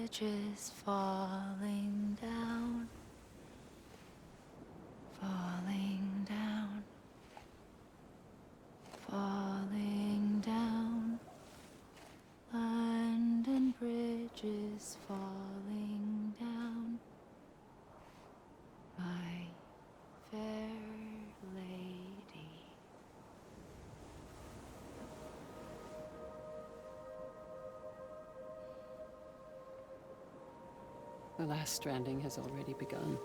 bridges falling down, falling down, falling down. London Bridge is falling down, my fair lady. The last stranding has already begun.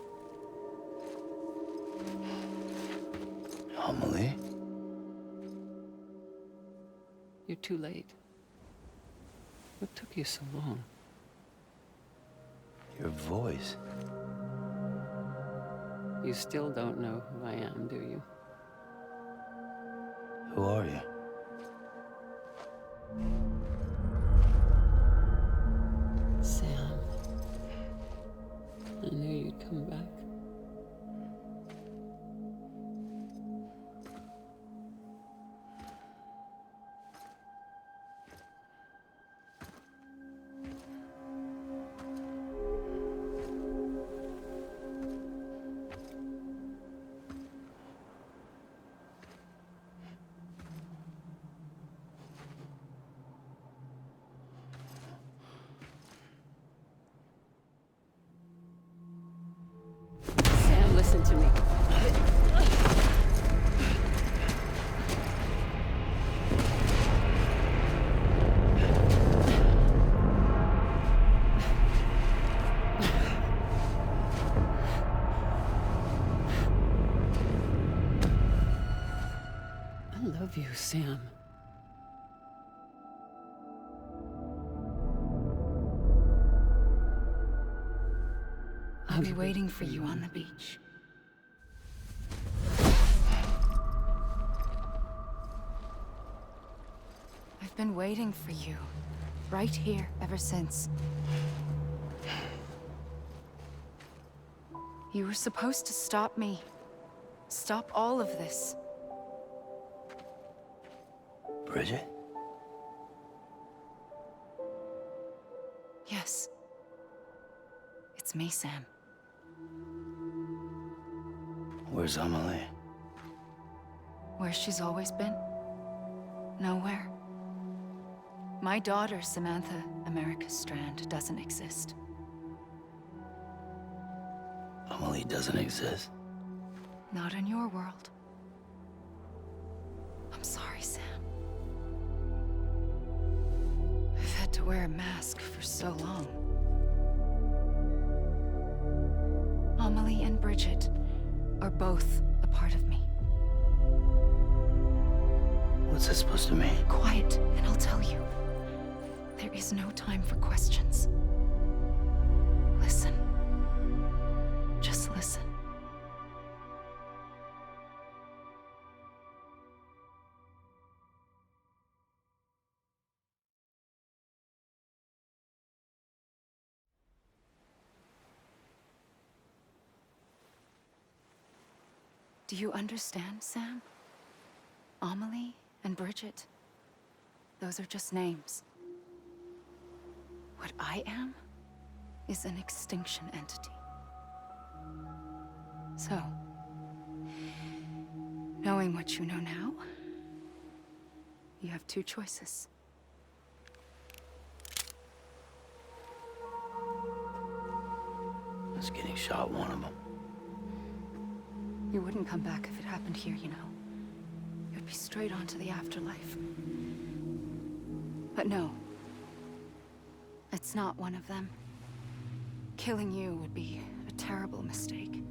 Amelie? You're too late. What took you so long? Your voice. You still don't know who I am, do you? Who are you? Sam. I knew you'd come back. Sam, listen to me. I love you, Sam. I'll be waiting for you on the beach. I've been waiting for you, right here, ever since. You were supposed to stop me. Stop all of this. Bridget? Yes. It's me, Sam. Where's Amelie? Where she's always been. Nowhere. My daughter, Samantha America Strand, doesn't exist. Amelie doesn't exist. Not in your world. I'm sorry, Sam. I've had to wear a mask for so long. Amelie and Bridget are both a part of me. What's that supposed to mean? Quiet, and I'll tell you. There is no time for questions. Listen. Just listen. Do you understand, Sam? Amelie and Bridget, those are just names. What I am is an extinction entity. So, knowing what you know now, you have two choices. Is getting shot one of them? You wouldn't come back if it happened here, you know. You'd be straight on to the afterlife. But no. It's not one of them. Killing you would be a terrible mistake.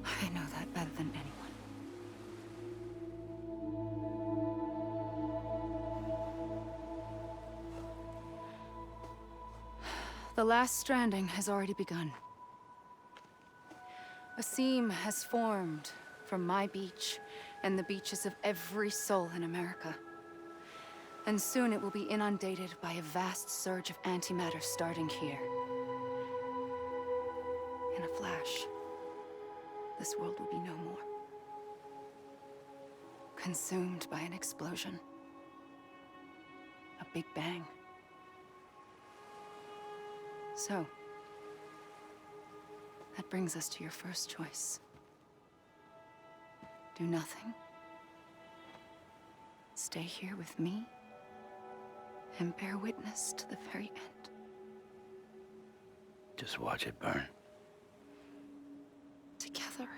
I know that better than anyone. The last stranding has already begun. A seam has formed from my beach and the beaches of every soul in America. And soon it will be inundated by a vast surge of antimatter starting here. In a flash, this world will be no more. Consumed by an explosion. A big bang. So, that brings us to your first choice. Do nothing. Stay here with me, and bear witness to the very end. Just watch it burn. Together.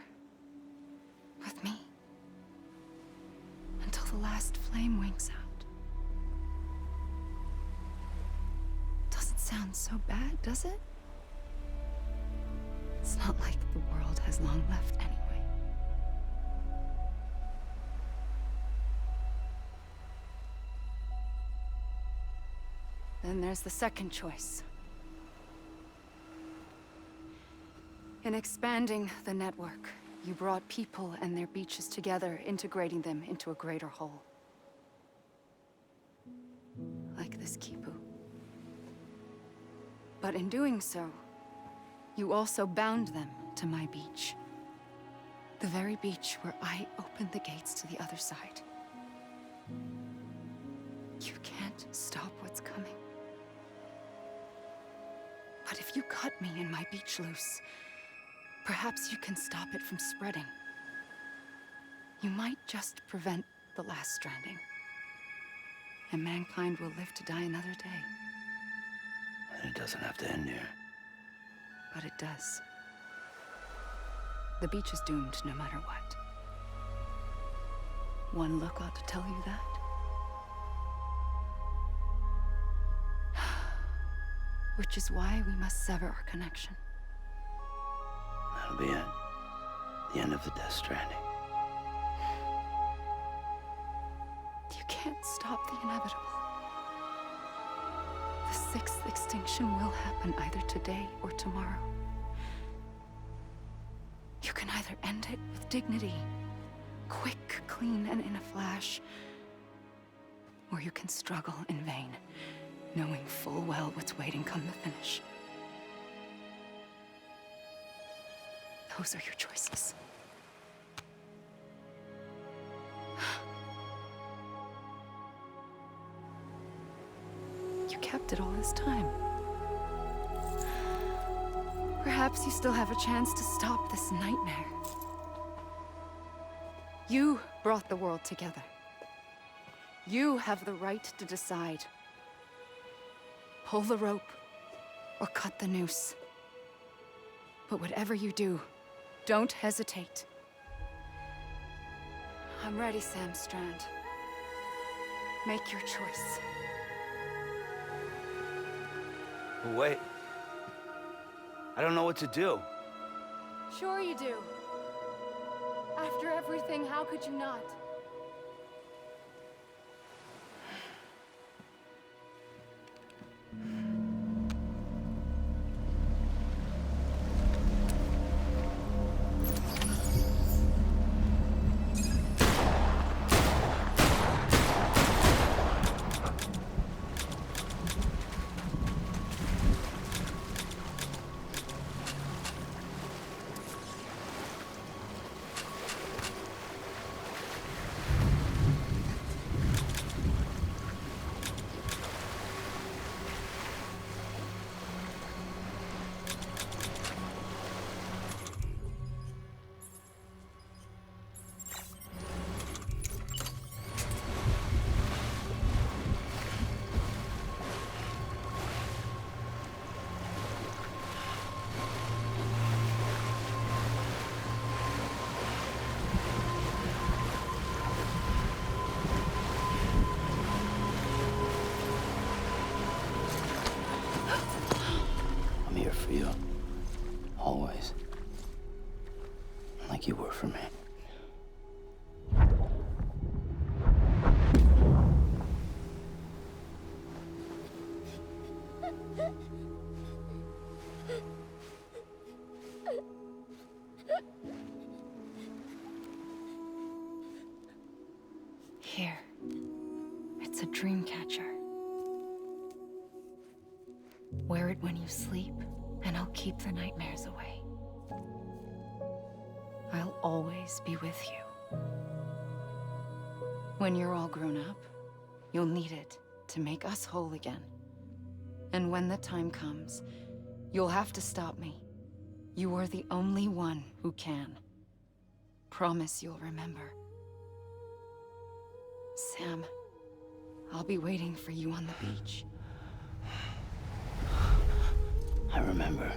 With me. Until the last flame winks out. Doesn't sound so bad, does it? It's not like the world has long left anyway. Then there's the second choice. In expanding the network, you brought people and their beaches together, integrating them into a greater whole. Like this Kipu. But in doing so, you also bound them to my beach. The very beach where I opened the gates to the other side. You can't stop what's coming. But if you cut me and my beach loose, perhaps you can stop it from spreading. You might just prevent the last stranding. And mankind will live to die another day. And it doesn't have to end here. But it does. The beach is doomed no matter what. One look ought to tell you that. Which is why we must sever our connection. That'll be it. The end of the Death Stranding. You can't stop the inevitable. The sixth extinction will happen either today or tomorrow. You can either end it with dignity, quick, clean, and in a flash, or you can struggle in vain, knowing full well what's waiting come the finish. Those are your choices. You kept it all this time. Perhaps you still have a chance to stop this nightmare. You brought the world together. You have the right to decide. Pull the rope, or cut the noose. But whatever you do, don't hesitate. I'm ready, Sam Strand. Make your choice. Wait. I don't know what to do. Sure you do. After everything, how could you not? I'm here for you. Always. Like you were for me. Here. It's a dream catcher. Wear it when you sleep, and I'll keep the nightmares away. I'll always be with you. When you're all grown up, you'll need it to make us whole again. And when the time comes, You'll have to stop me. You are the only one who can. Promise you'll remember. Sam, I'll be waiting for you on the beach. I remember.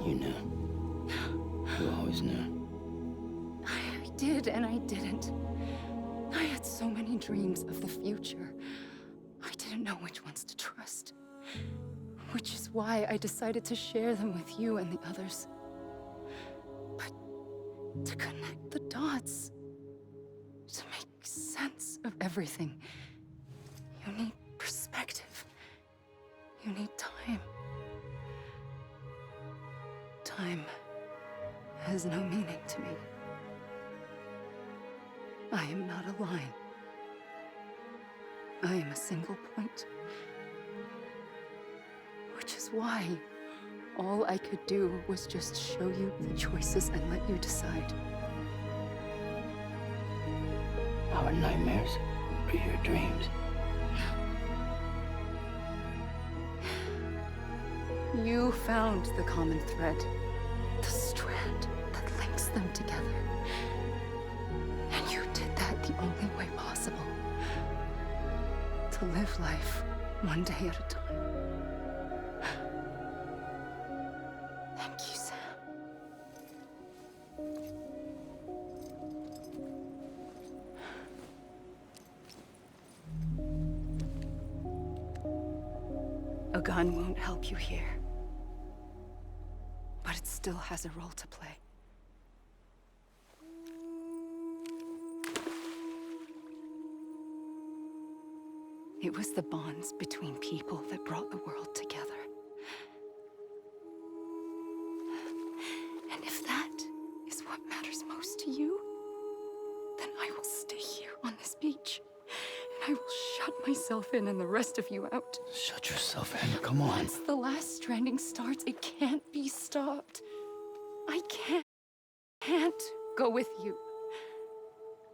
You knew. You always knew. I did and I didn't. I had so many dreams of the future. I didn't know which ones to trust. Which is why I decided to share them with you and the others. But to connect the dots, to make sense of everything, you need perspective. You need time. Time has no meaning to me. I am not a line. I am a single point. Which is why all I could do was just show you the choices and let you decide. Our nightmares are your dreams. You found the common thread, the strand that links them together. And you did that the only way possible. To live life one day at a time. Thank you, Sam. A gun won't help you here. But it still has a role to play. It was the bonds between people that brought the world together. And if that is what matters most to you, then I will stay here on this beach. And I will shut myself in and the rest of you out. Shut yourself in, come on. Once the last stranding starts, it can't be stopped. I can't go with you.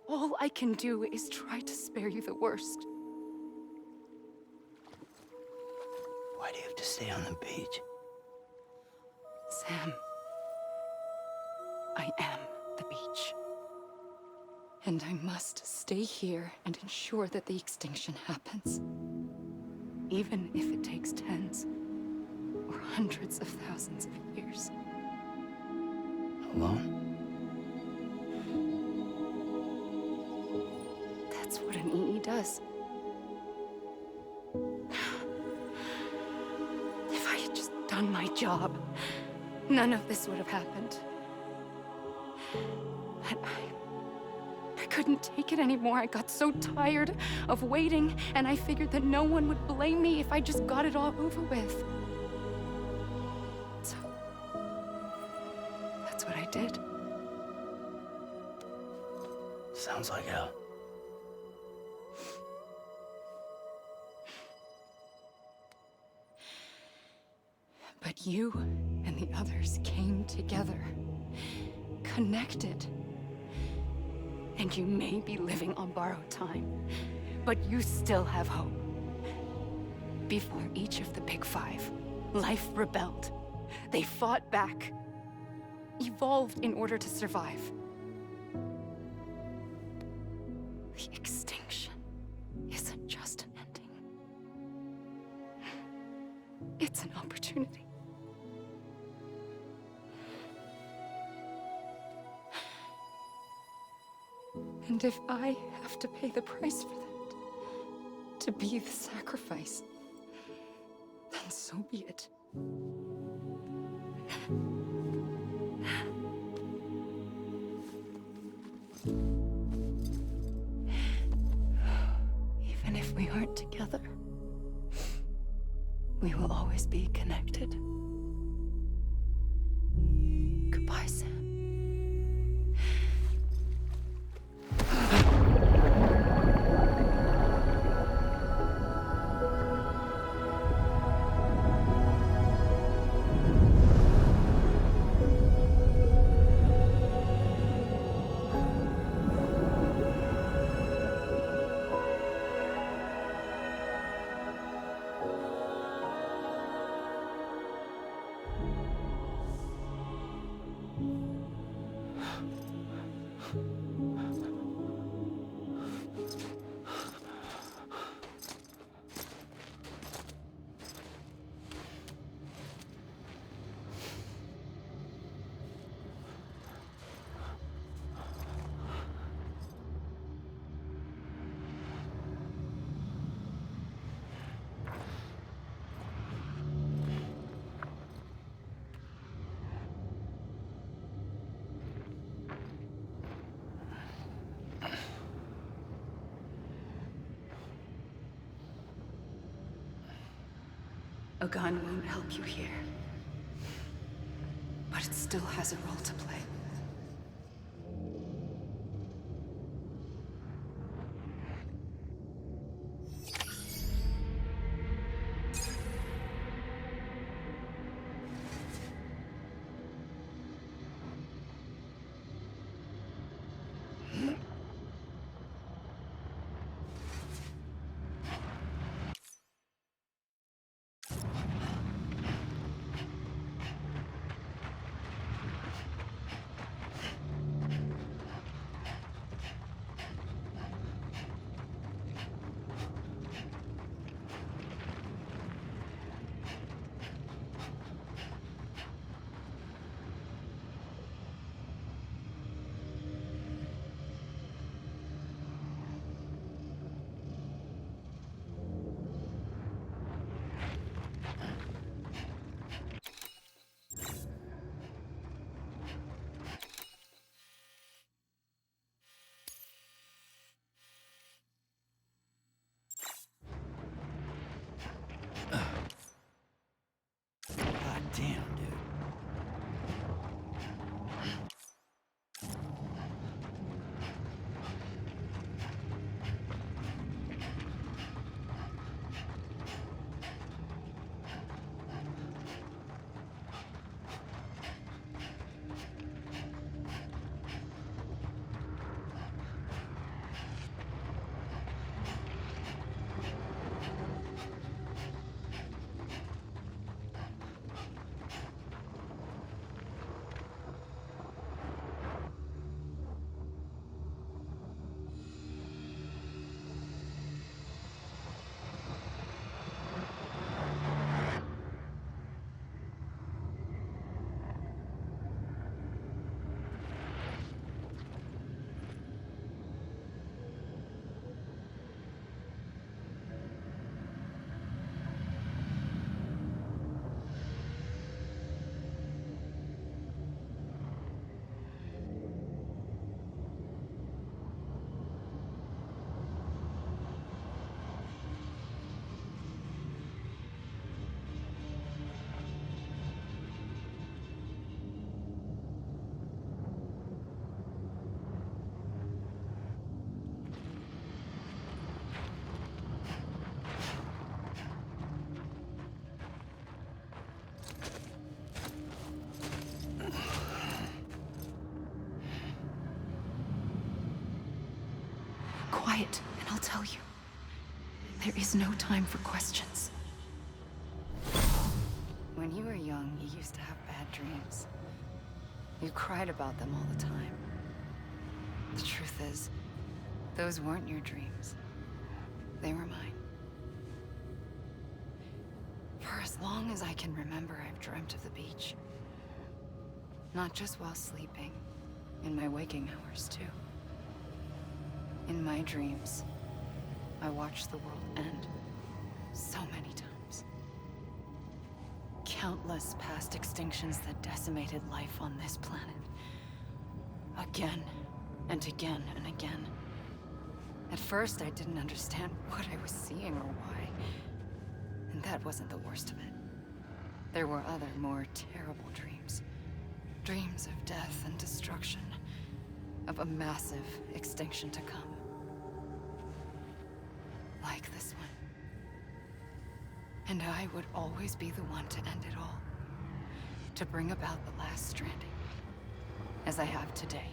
All I can do is try to spare you the worst. Why do you have to stay on the beach? Sam, I am the beach. And I must stay here and ensure that the extinction happens. Even if it takes tens or hundreds of thousands of years. Alone? That's what an EE does. If I had just done my job, none of this would have happened. But I couldn't take it anymore. I got so tired of waiting, and I figured that no one would blame me if I just got it all over with. So, that's what I did. Sounds like hell. But you and the others came together, connected. And you may be living on borrowed time, but you still have hope. Before each of the Big Five, life rebelled. They fought back, evolved in order to survive. The extinction isn't just an ending. It's an opportunity. And if I have to pay the price for that, to be the sacrifice, then so be it. Even if we aren't together, we will always be connected. Goodbye, Sam. A gun won't help you here. But it still has a role to play. God damn, dude. Quiet, and I'll tell you. There is no time for questions. When you were young, you used to have bad dreams. You cried about them all the time. The truth is, those weren't your dreams. They were mine. For as long as I can remember, I've dreamt of the beach. Not just while sleeping, in my waking hours, too. In my dreams, I watched the world end so many times. Countless past extinctions that decimated life on this planet. Again, and again, and again. At first, I didn't understand what I was seeing or why. And that wasn't the worst of it. There were other, more terrible dreams. Dreams of death and destruction. Of a massive extinction to come. Like this one. And I would always be the one to end it all. To bring about the last stranding. As I have today.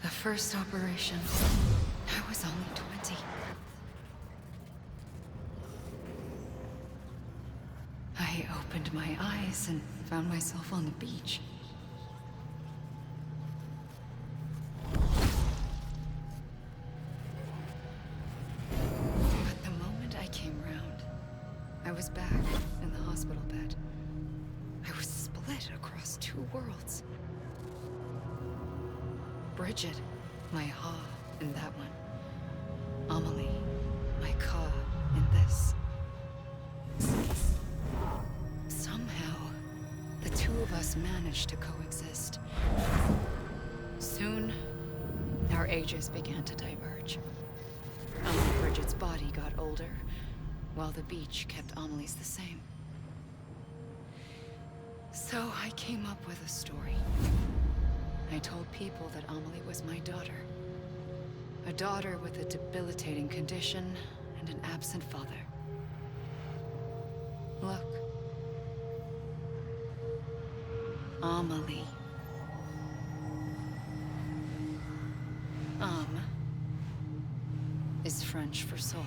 The first operation, I was only 20. I opened my eyes and found myself on the beach. But the moment I came round, I was back in the hospital bed. I was split across two worlds. Bridget, my Ha in that one. Amelie, my Ka in this. Somehow, the two of us managed to coexist. Soon, our ages began to diverge. Bridget's body got older, while the beach kept Amelie's the same. So I came up with a story. I told people that Amelie was my daughter. A daughter with a debilitating condition and an absent father. Look. Amelie. Âme is French for soul.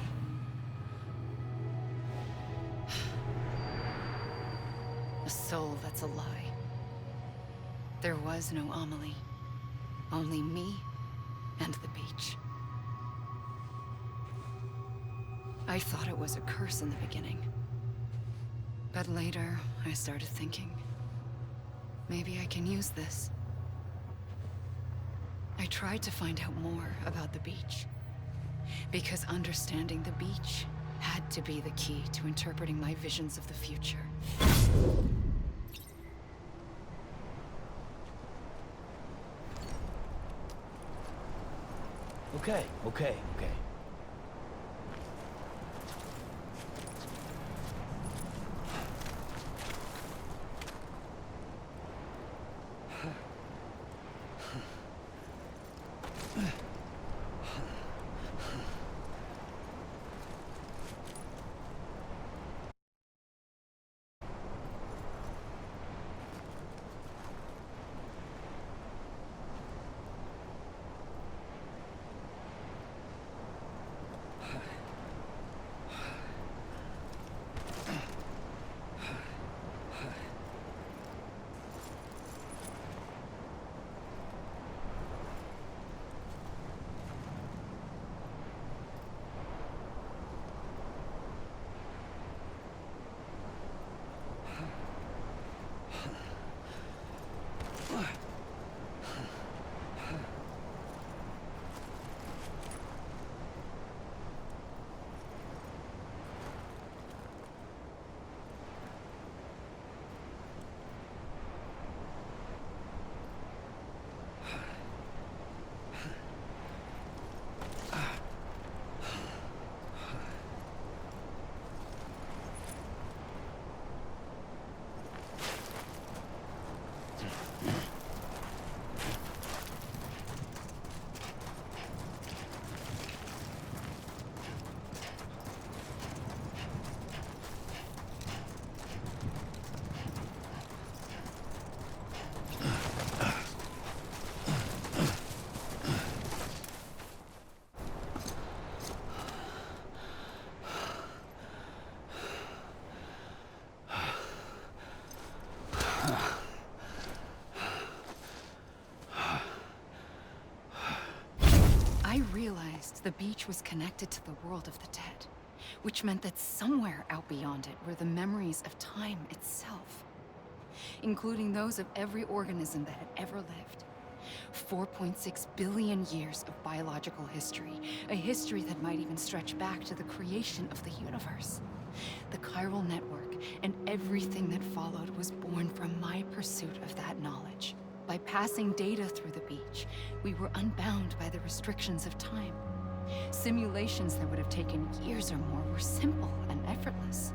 A soul that's a lie. There was no Amelie. Only me and the beach. I thought it was a curse in the beginning. But later, I started thinking, maybe I can use this. I tried to find out more about the beach. Because understanding the beach had to be the key to interpreting my visions of the future. Okay. I realized the beach was connected to the world of the dead, which meant that somewhere out beyond it were the memories of time itself, including those of every organism that had ever lived. 4.6 billion years of biological history, a history that might even stretch back to the creation of the universe. The chiral network and everything that followed was born from my pursuit of that knowledge. By passing data through the beach, we were unbound by the restrictions of time. Simulations that would have taken years or more were simple and effortless.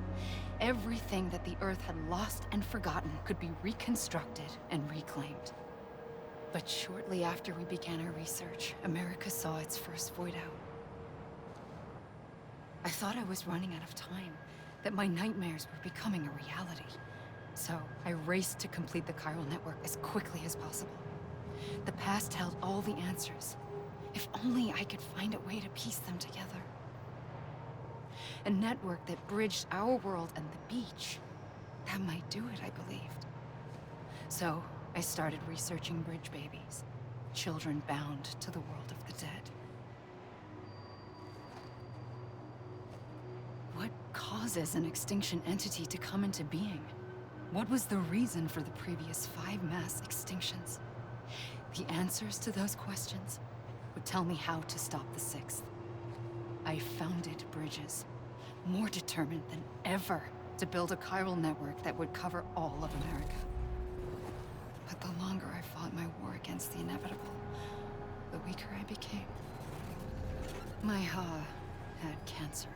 Everything that the Earth had lost and forgotten could be reconstructed and reclaimed. But shortly after we began our research, America saw its first void out. I thought I was running out of time, that my nightmares were becoming a reality. So I raced to complete the chiral network as quickly as possible. The past held all the answers. If only I could find a way to piece them together. A network that bridged our world and the beach. That might do it, I believed. So I started researching bridge babies, children bound to the world of the dead. What causes an extinction entity to come into being? What was the reason for the previous 5 mass extinctions? The answers to those questions would tell me how to stop the 6th. I founded bridges, more determined than ever to build a chiral network that would cover all of America. But the longer I fought my war against the inevitable, the weaker I became. My Ha had cancer.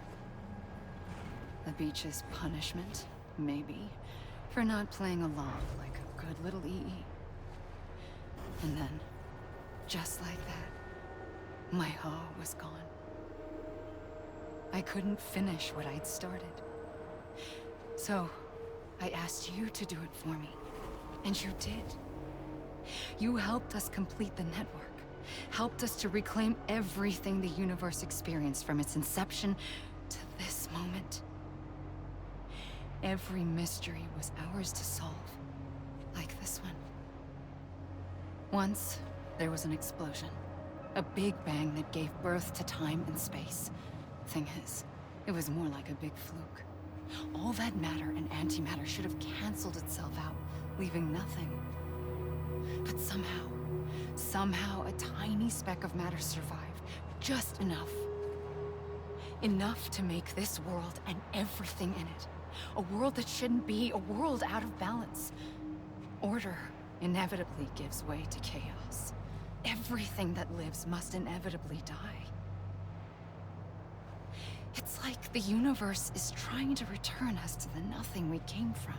The beach's punishment, maybe, for not playing along like a good little EE. And then, just like that, my Ha was gone. I couldn't finish what I'd started. So, I asked you to do it for me. And you did. You helped us complete the network. Helped us to reclaim everything the universe experienced from its inception to this moment. Every mystery was ours to solve. Like this one. Once, there was an explosion. A big bang that gave birth to time and space. Thing is, it was more like a big fluke. All that matter and antimatter should have canceled itself out, leaving nothing. But somehow a tiny speck of matter survived. Just enough. Enough to make this world and everything in it. A world that shouldn't be, a world out of balance. Order inevitably gives way to chaos. Everything that lives must inevitably die. It's like the universe is trying to return us to the nothing we came from.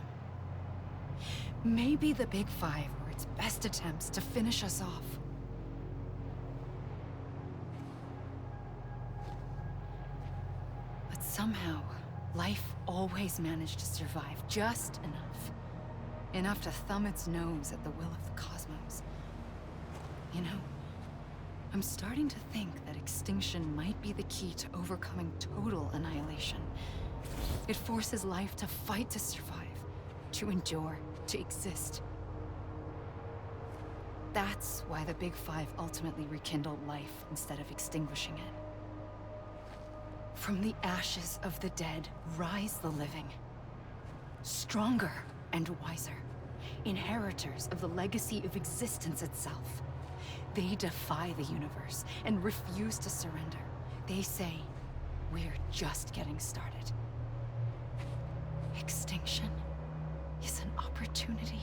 Maybe the Big Five were its best attempts to finish us off. But somehow, life always managed to survive just enough. Enough to thumb its nose at the will of the cosmos. You know, I'm starting to think that extinction might be the key to overcoming total annihilation. It forces life to fight to survive, to endure, to exist. That's why the Big Five ultimately rekindled life instead of extinguishing it. From the ashes of the dead rise the living. Stronger and wiser. Inheritors of the legacy of existence itself. They defy the universe and refuse to surrender. They say, we're just getting started. Extinction is an opportunity.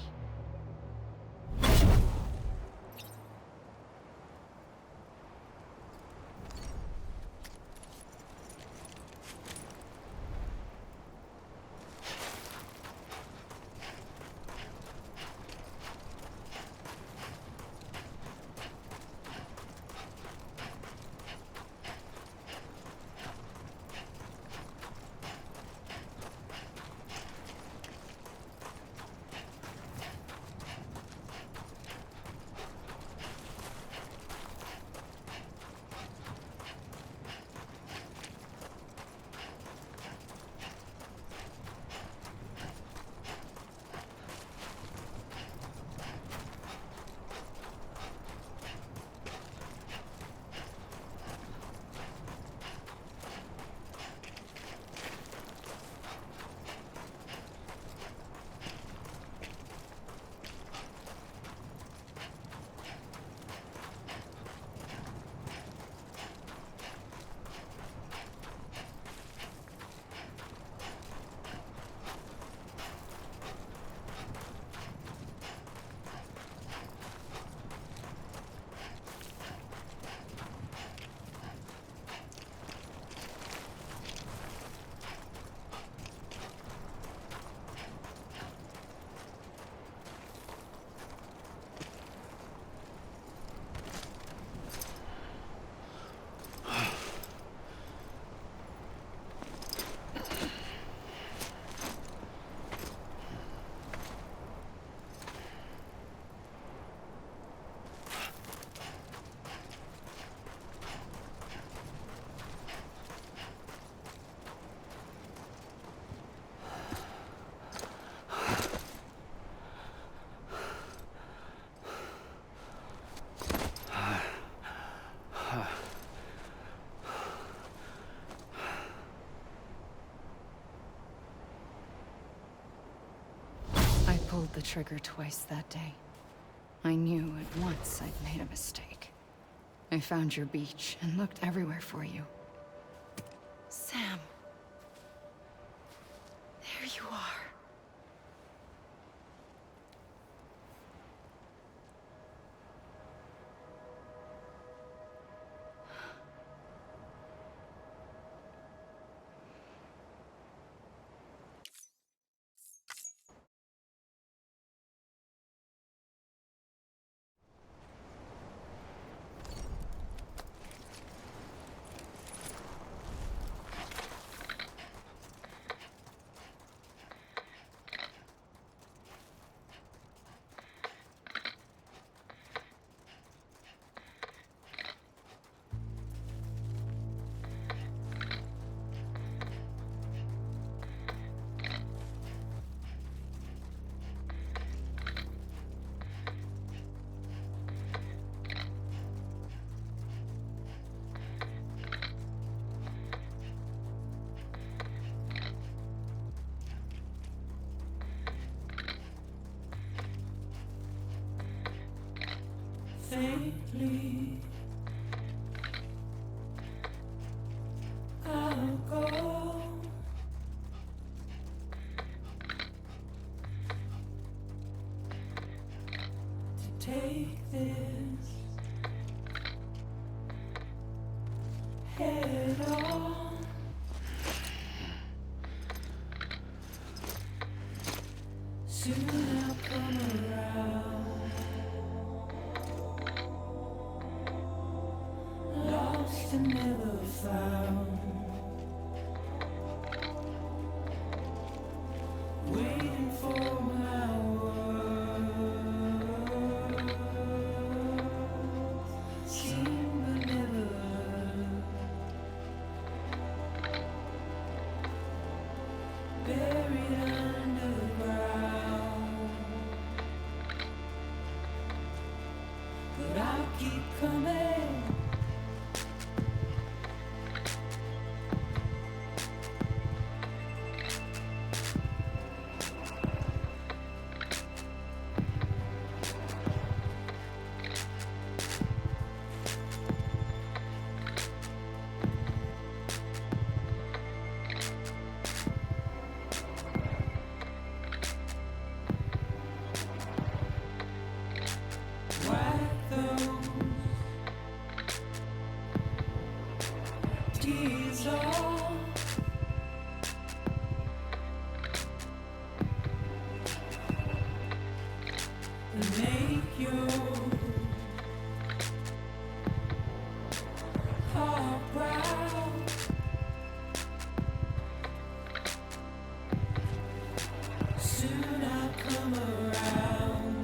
trigger twice that day. I knew at once I'd made a mistake. I found your beach and looked everywhere for you. Sam. There you are. Faintly, I'll go to take this head on. Soon I'll come around. Lost and never found, waiting for my words, seen but never heard, buried underground, but I'll keep coming. Wipe those tears off. And make your heart proud. Soon I'll come around.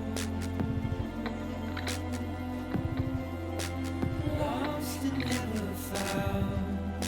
Lost and never found,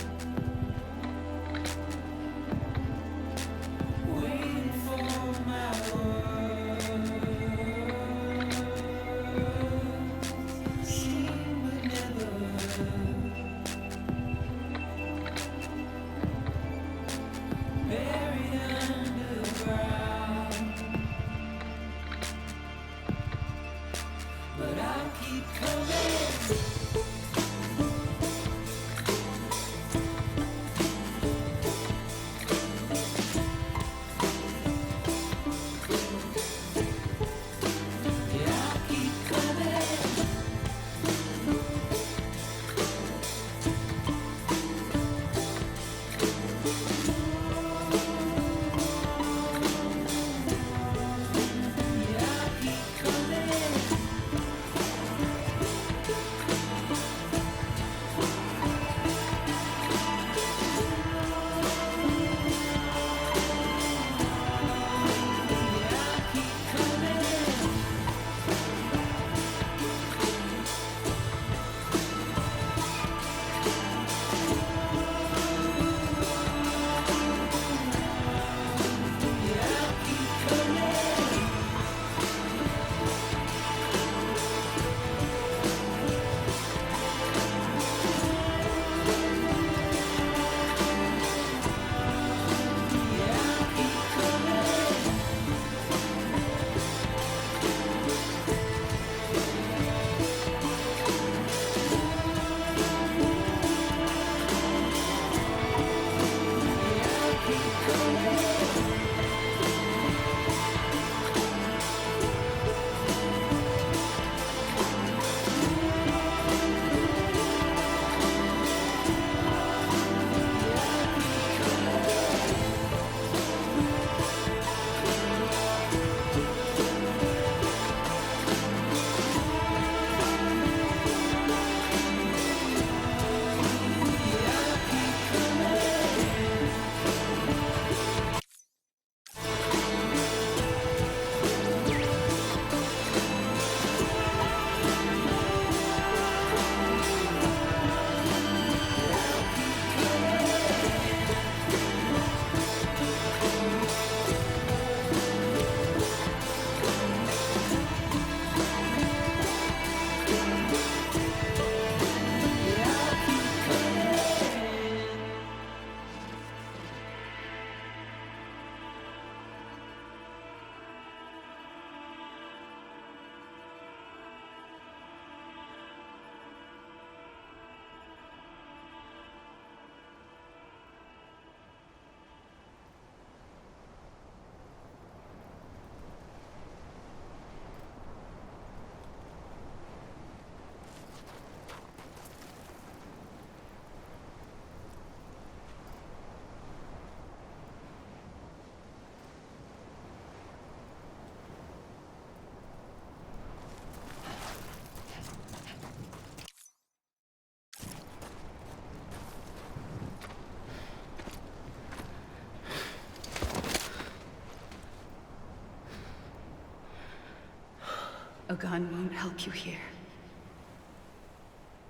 A gun won't help you here.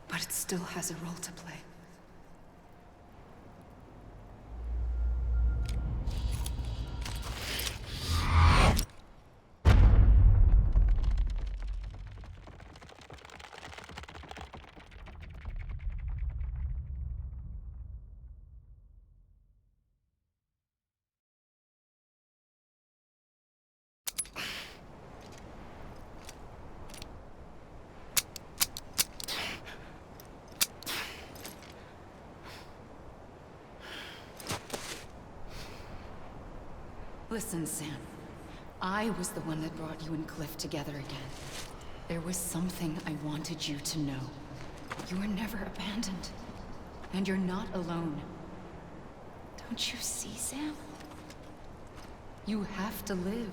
But it still has a role to play. Listen, Sam. I was the one that brought you and Cliff together again. There was something I wanted you to know. You were never abandoned. And you're not alone. Don't you see, Sam? You have to live.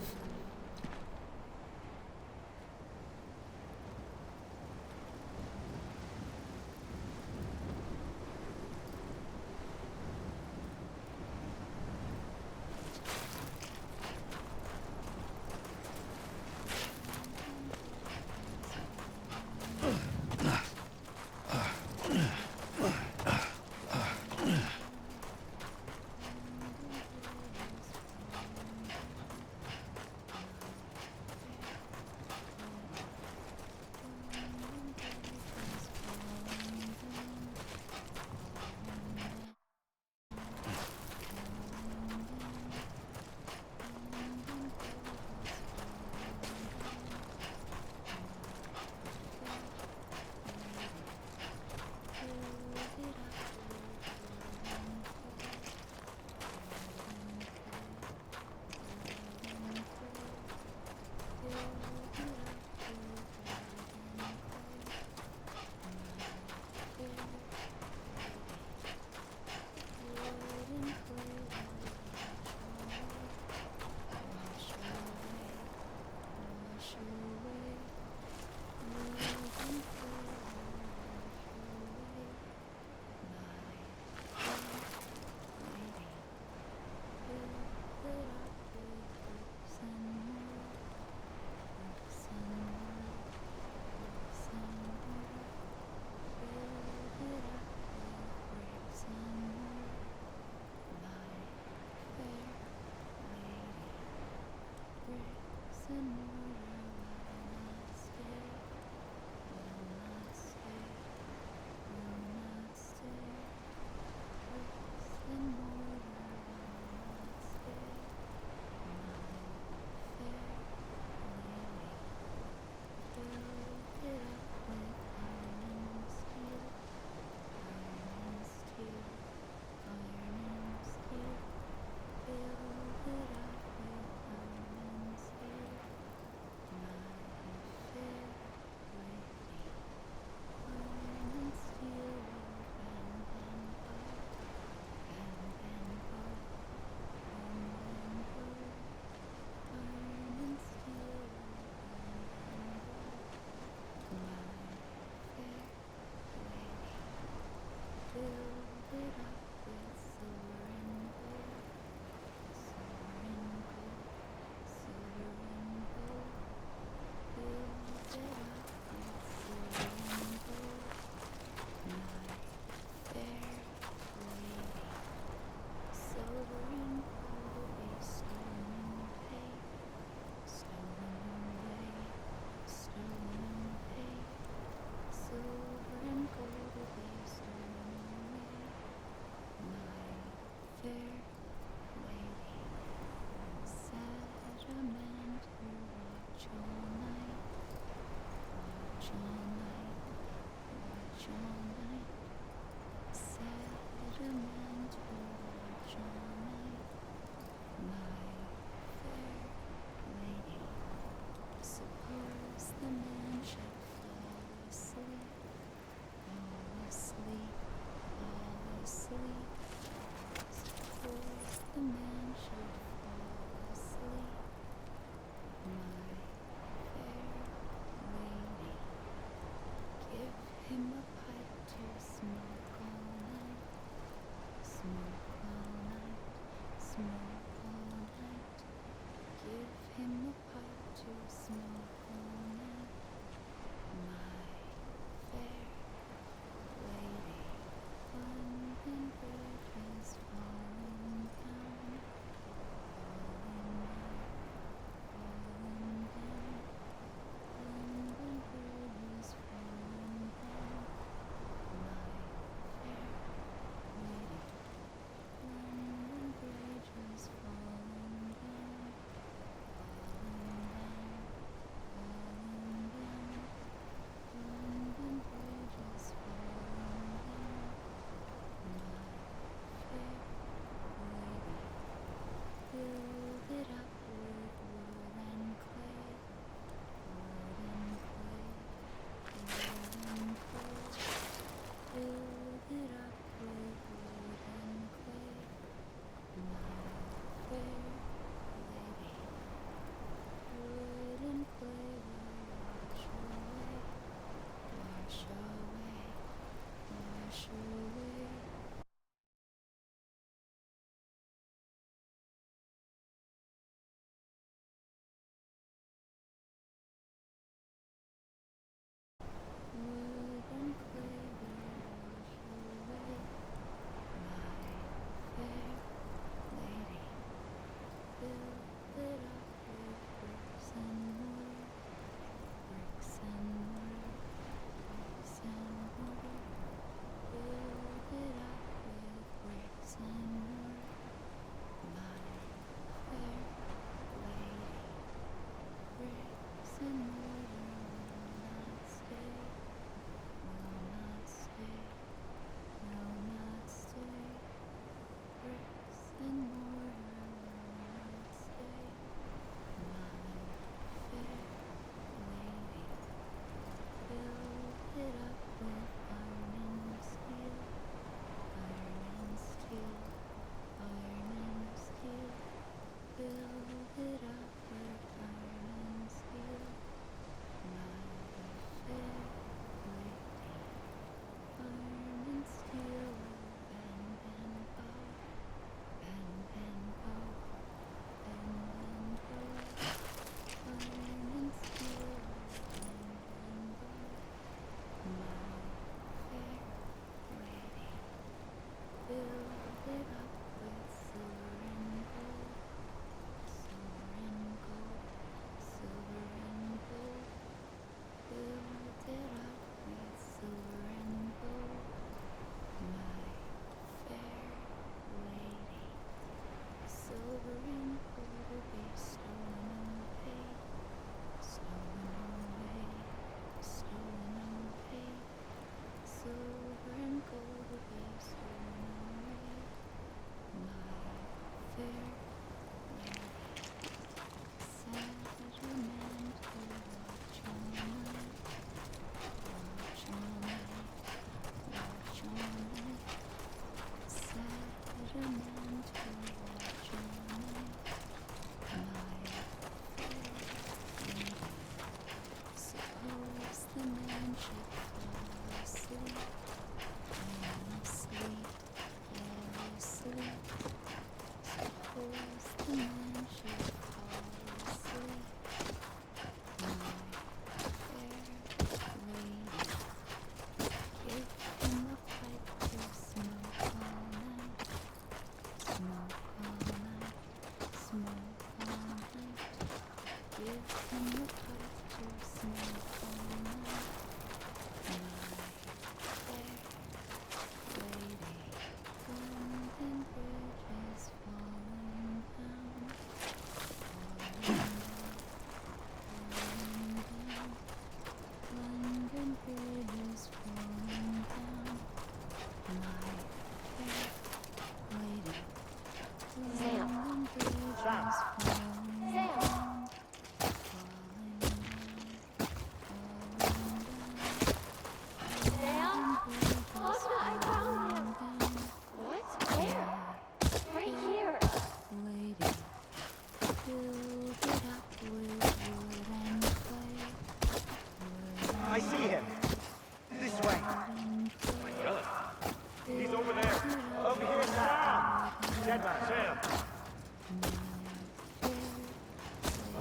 He's over there. Over here, Sam. Stand by, Sam.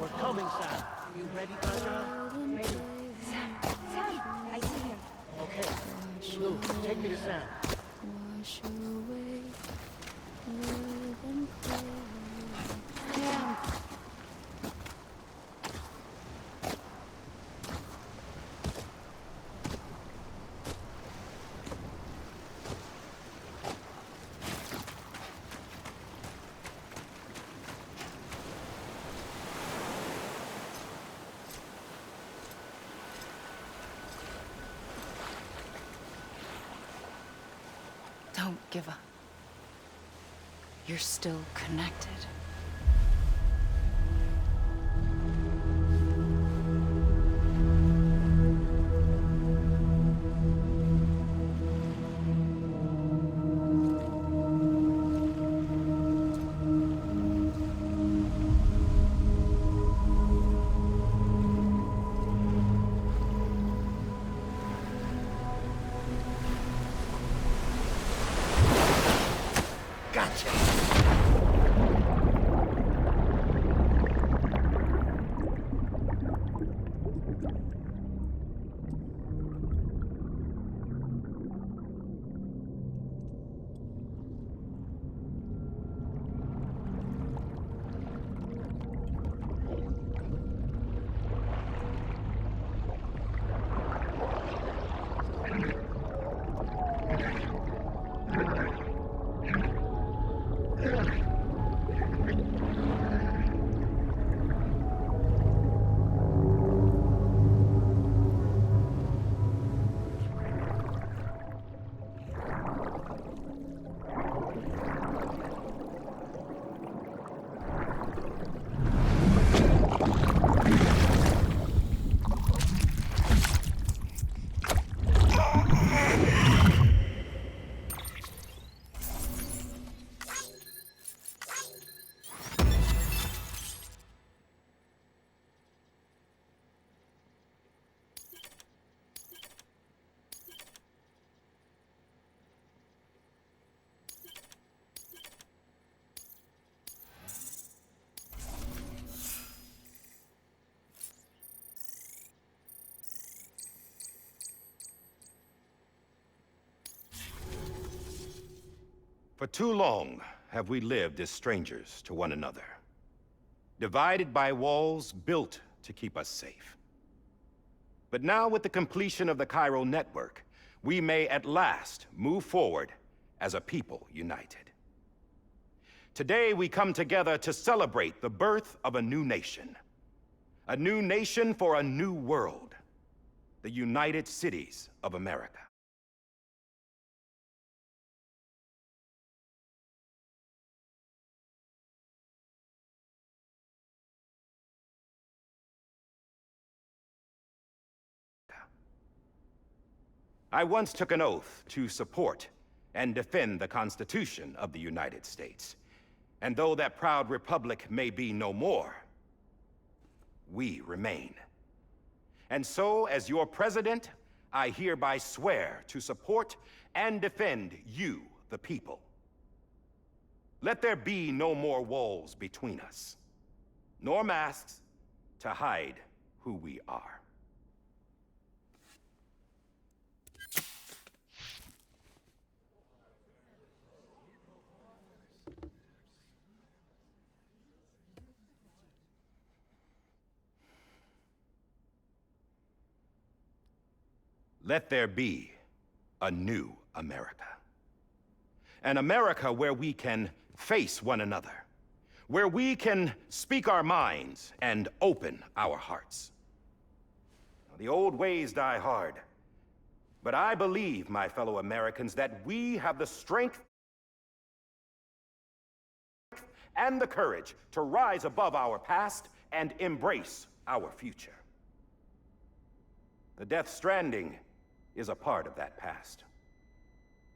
We're coming, Sam. You ready, Tasha? Ready. Sam, I see him. Okay. Lou, take me to Sam. Wash away with and cold. Sam. Don't give up. You're still connected. For too long have we lived as strangers to one another, divided by walls built to keep us safe. But now, with the completion of the Chiral network, we may at last move forward as a people united. Today, we come together to celebrate the birth of a new nation for a new world, the United Cities of America. I once took an oath to support and defend the Constitution of the United States. And though that proud republic may be no more, we remain. And so, as your president, I hereby swear to support and defend you, the people. Let there be no more walls between us, nor masks to hide who we are. Let there be a new America. An America where we can face one another, where we can speak our minds and open our hearts. The old ways die hard, but I believe, my fellow Americans, that we have the strength and the courage to rise above our past and embrace our future. The Death Stranding is a part of that past.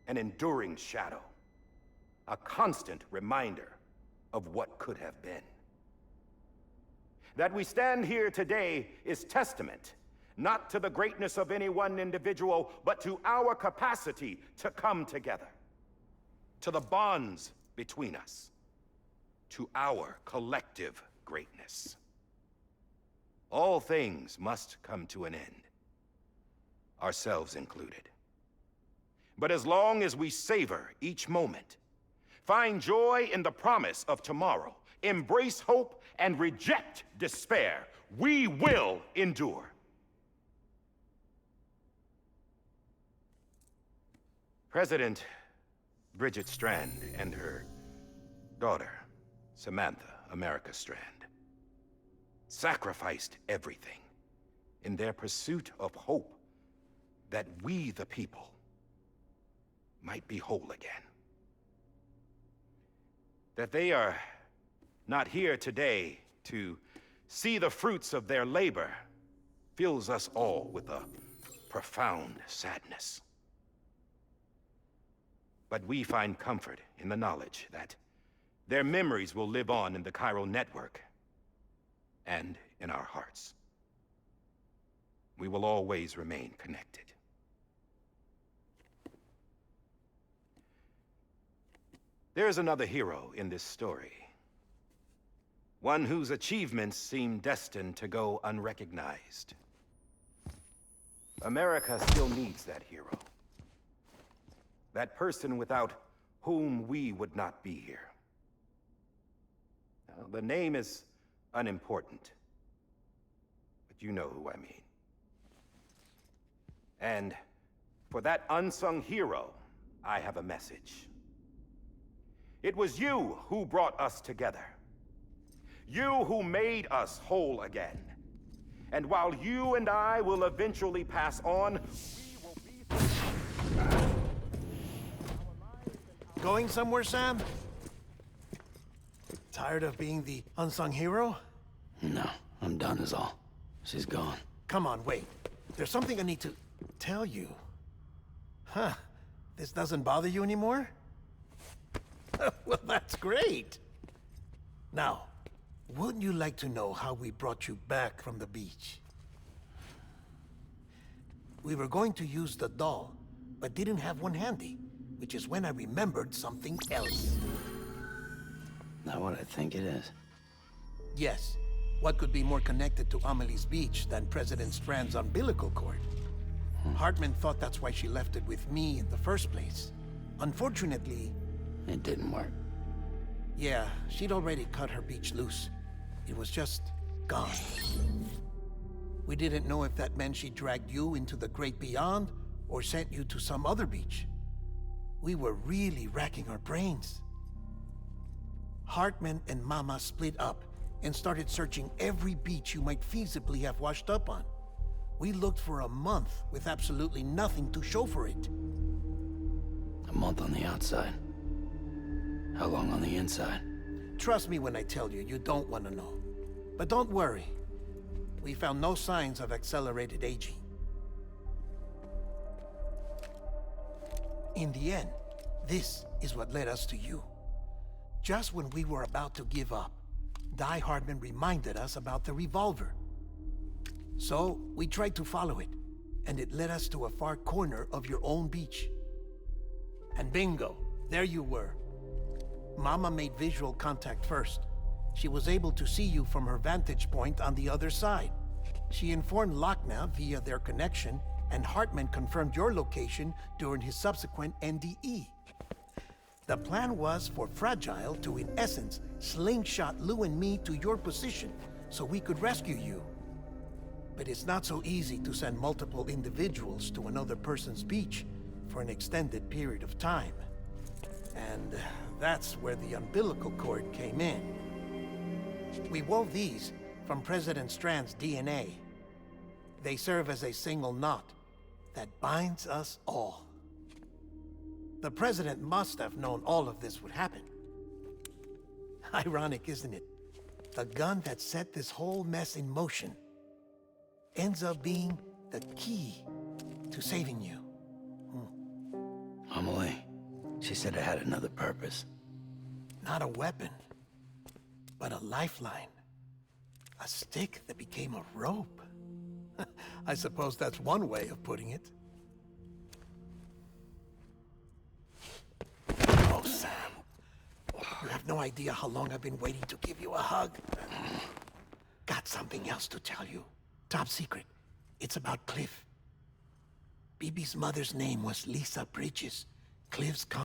An enduring shadow. A constant reminder of what could have been. That we stand here today is testament, not to the greatness of any one individual, but to our capacity to come together. to the bonds between us, to our collective greatness. All things must come to an end, ourselves included. But as long as we savor each moment, find joy in the promise of tomorrow, embrace hope, and reject despair, we will endure. President Bridget Strand and her daughter, Samantha America Strand, sacrificed everything in their pursuit of hope that we, the people, might be whole again. That they are not here today to see the fruits of their labor fills us all with a profound sadness. But we find comfort in the knowledge that their memories will live on in the chiral network and in our hearts. We will always remain connected. There's another hero in this story. One whose achievements seem destined to go unrecognized. America still needs that hero. That person without whom we would not be here. Now, the name is unimportant, but you know who I mean. And for that unsung hero, I have a message. It was you who brought us together. You who made us whole again. And while you and I will eventually pass on, we will be... Going somewhere, Sam? Tired of being the unsung hero? No, I'm done is all. She's gone. Come on, wait. There's something I need to tell you. Huh. This doesn't bother you anymore? Well, that's great. Now, wouldn't you like to know how we brought you back from the beach? We were going to use the doll, but didn't have one handy, which is when I remembered something else. Not what I think it is. Yes. What could be more connected to Amelie's beach than President Strand's umbilical cord? Hartman thought that's why she left it with me in the first place. Unfortunately... It didn't work. Yeah, she'd already cut her beach loose. It was just gone. We didn't know if that meant she dragged you into the great beyond or sent you to some other beach. We were really racking our brains. Hartman and Mama split up and started searching every beach you might feasibly have washed up on. We looked for a month with absolutely nothing to show for it. A month on the outside. How long on the inside? Trust me when I tell you, you don't want to know. But don't worry. We found no signs of accelerated aging. In the end, this is what led us to you. Just when we were about to give up, Die Hartman reminded us about the revolver. So, we tried to follow it, and it led us to a far corner of your own beach. And bingo, there you were. Mama made visual contact first. She was able to see you from her vantage point on the other side. She informed Lochna via their connection, and Hartman confirmed your location during his subsequent NDE. The plan was for Fragile to, in essence, slingshot Lou and me to your position so we could rescue you. But it's not so easy to send multiple individuals to another person's beach for an extended period of time. And that's where the umbilical cord came in. We wove these from President Strand's DNA. They serve as a single knot that binds us all. The President must have known all of this would happen. Ironic, isn't it? The gun that set this whole mess in motion ends up being the key to saving you. Amelie, she said it had another purpose. Not a weapon, but a lifeline. A stick that became a rope. I suppose that's one way of putting it. Oh, no idea how long I've been waiting to give you a hug. Got something else to tell you. Top secret. It's about Cliff. Bibi's mother's name was Lisa Bridges. Cliff's